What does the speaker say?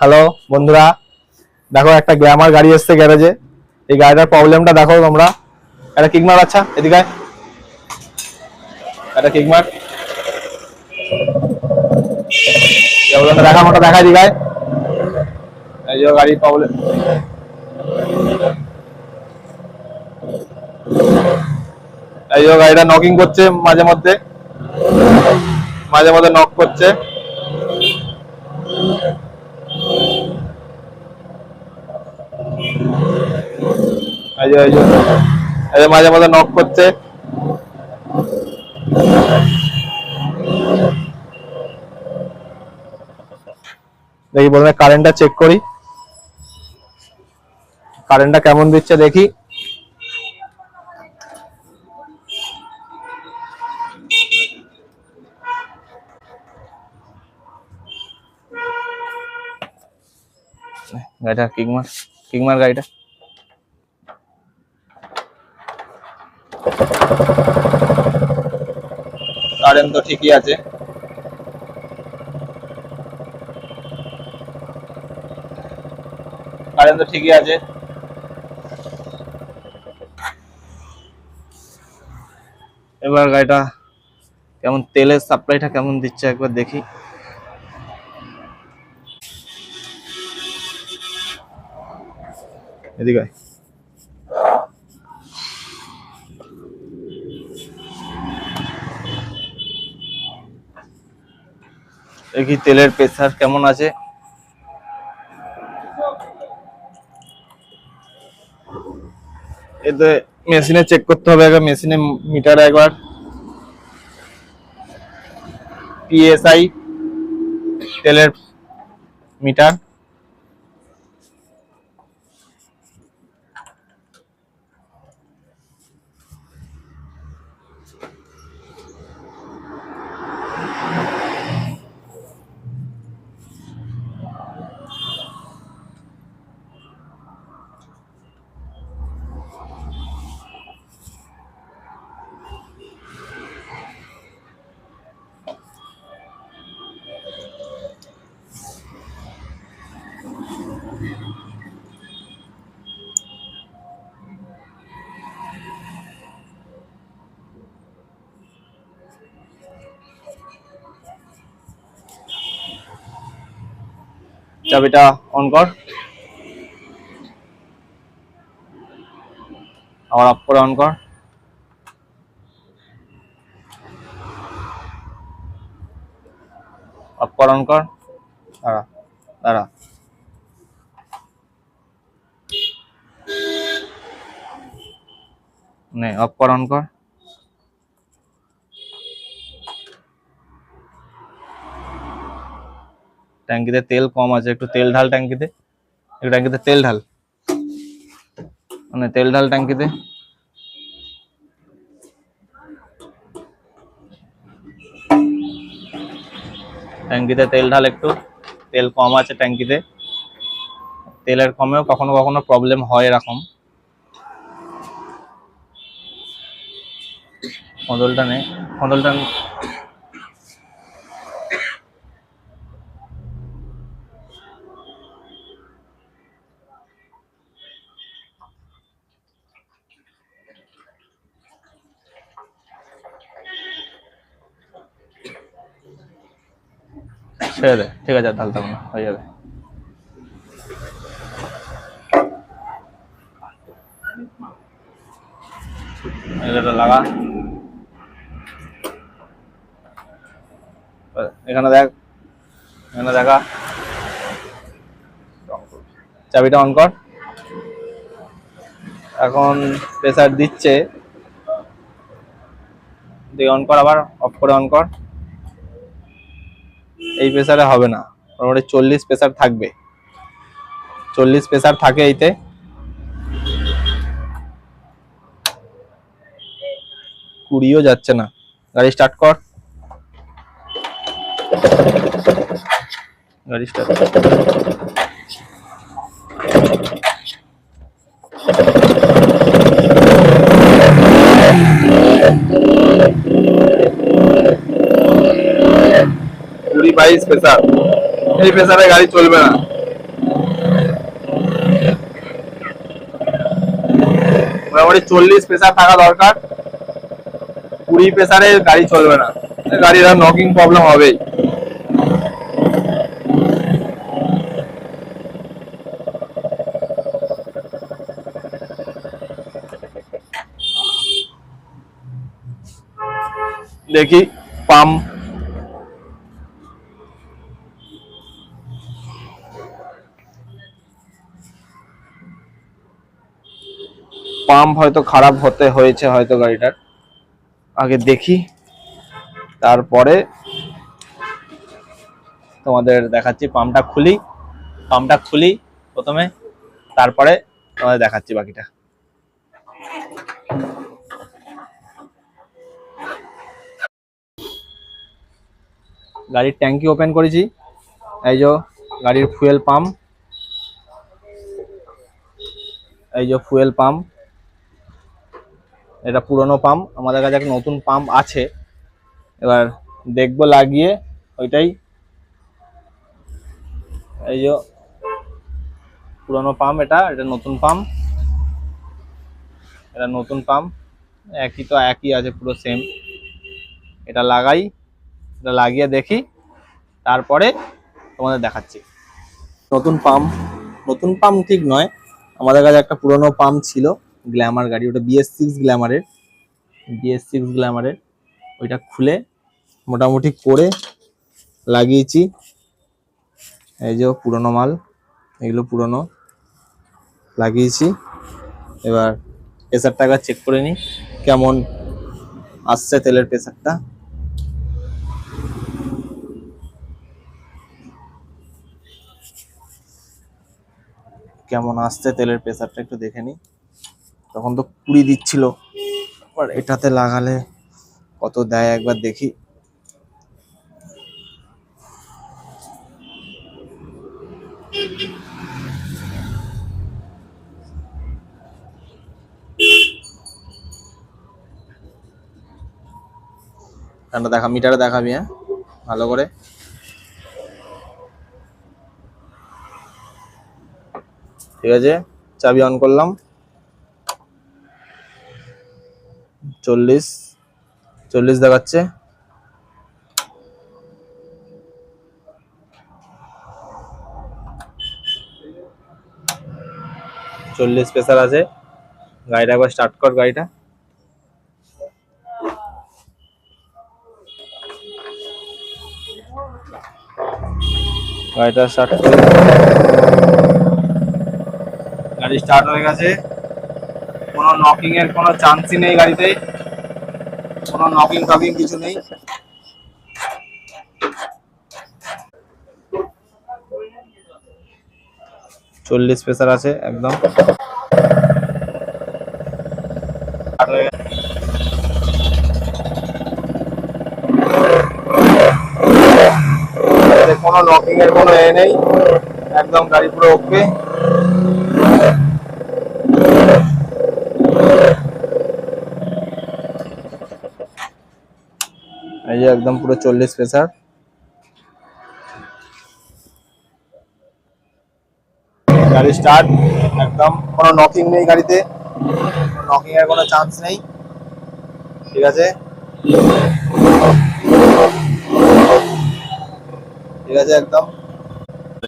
Hello বন্ধুরা, দেখো একটা গ্ল্যামার গাড়ি এসছে গ্যারেজে। এই গাড়িটার প্রবলেমটা দেখো তোমরা। একটা কিকমার, আচ্ছা এদিকে একটা কিকমার দেখা মোটা দেখা দিকে। এই যে গাড়ির প্রবলেম, এই যে গাড়িটা নকিং করছে মাঝে মধ্যে নক করছে। এই যে মাঝে মধ্যে নক করছে। দেখি প্রথমে কারেন্টটা চেক করি, কারেন্টটা কেমন দিচ্ছে দেখি। গাড়িটা কিকমার গাড়িটা কারেন্ট তো ঠিকই আছে। এবার গাড়িটা কেমন, তেলের সাপ্লাইটা কেমন দিচ্ছে একবার দেখি। এদিকে দেখি তেলের প্রেসার কেমন আছে। এতে মেশিনে চেক করতে হবে, একবার মেশিনে মিটারে একবার পিএসআই তেলের মিটার। চাবিটা অন কর, আবার অফ করে অন কর। অফ কর, অন কর, দাঁড়া দাঁড়া। নে অফ কর, অন কর। ট্যাঙ্কিতে তেল কম আছে, একটু তেল ঢাল ট্যাঙ্কিতে, একটু ট্যাঙ্কিতে তেল ঢাল, মানে তেল ঢাল ট্যাঙ্কিতে। ট্যাঙ্কিতে তেল ঢাল, একটু তেল কম আছে ট্যাঙ্কিতে। তেলের কমেও কখনো কখনো প্রবলেম হয় এরকম। কদলটা নে, কদলটা ছেড়ে দে, ঠিক আছে, ঢালতে হবে না, হয়ে যাবে। এটা লাগা, এখানে দেখ, এখানে দেখা। চাবিটা অন কর, এখন প্রেসার দিচ্ছে, দিয়ে অন কর, আবার অফ করে অন কর। এই প্রেসারে হবে না, মোটামুটি 40 প্রেসার থাকবে, 40 প্রেসার থাকে এইতে। কুড়িও যাচ্ছে না। গাড়ি স্টার্ট কর, গাড়ি স্টার্ট। কুড়ি 22 প্রেসার, এই প্রেসারে গাড়ি চলবে না। মোটামুটি 40 প্রেসার থাকা দরকার, 20 প্রেসারে গাড়ি চলবে না, গাড়ির নকিং প্রবলেম হবেই। দেখি পাম্প, পাম্প হয়তো খারাপ হয়েছে হয়তো গাড়িটার, আগে দেখি তারপরে তোমাদের দেখাচ্ছি। পাম্পটা খুলি প্রথমে, তারপরে তোমাদের দেখাচ্ছি বাকিটা। গাড়ির ট্যাঙ্কি ওপেন করেছি, এই যে গাড়ির ফুয়েল পাম্প, এই যে ফুয়েল পাম্প, এটা পুরনো পাম্প, আমাদের কাছে একটা নতুন পাম্প আছে, এবার দেখবো লাগিয়ে ওইটাই। এই যে পুরনো পাম্প, এটা নতুন পাম্প, এটা নতুন পাম্প, একই আছে, পুরো সেম। এটা লাগাই, এটা লাগিয়ে দেখি, তারপরে তোমাদের দেখাচ্ছি। নতুন পাম্প ঠিক নয়, আমাদের কাছে একটা পুরনো পাম্প ছিল, গ্ল্যামার গাড়ি, ওটা BS6 গ্ল্যামারের, ওইটা খুলে মোটামুটি করে লাগিয়েছি। এই যে পুরনো মাল, এগুলো পুরনো লাগিয়েছি। এবার প্রেসারটা একবার চেক করে নিই কেমন আসছে তেলের প্রেসারটা। কেমন আসছে তেলের প্রেসারটা একটু দেখে নিই। তখন তো 20 দিচ্ছিল, আর এটাতে লাগালে কত দেয় একবার দেখি। দেখা, মিটারে দেখাবি, হ্যাঁ ভালো করে। ঠিক আছে, চাবি অন করলাম, 40 দেখাচ্ছে। প্রেসার আছে। গাড়িটা একবার স্টার্ট কর, গাড়িটা স্টার্ট করে। গাড়ি স্টার্ট হয়ে গেছে, কোনো নকিং এর কোনো চান্সই নেই গাড়িতে, কোনো নকিং টকিং কিছু নেই। চল্লিশ প্রেসার আছে একদম। কোনো নকিং এর কোনো এ নেই, একদম গাড়ি পুরো ওকে। এই যে একদম পুরো 40 প্রেসার। গাড়ি স্টার্ট, একদম কোনো নকিং নেই গাড়িতে, নকিং এর কোনো চান্স নেই। ঠিক আছে, ঠিক আছে একদম।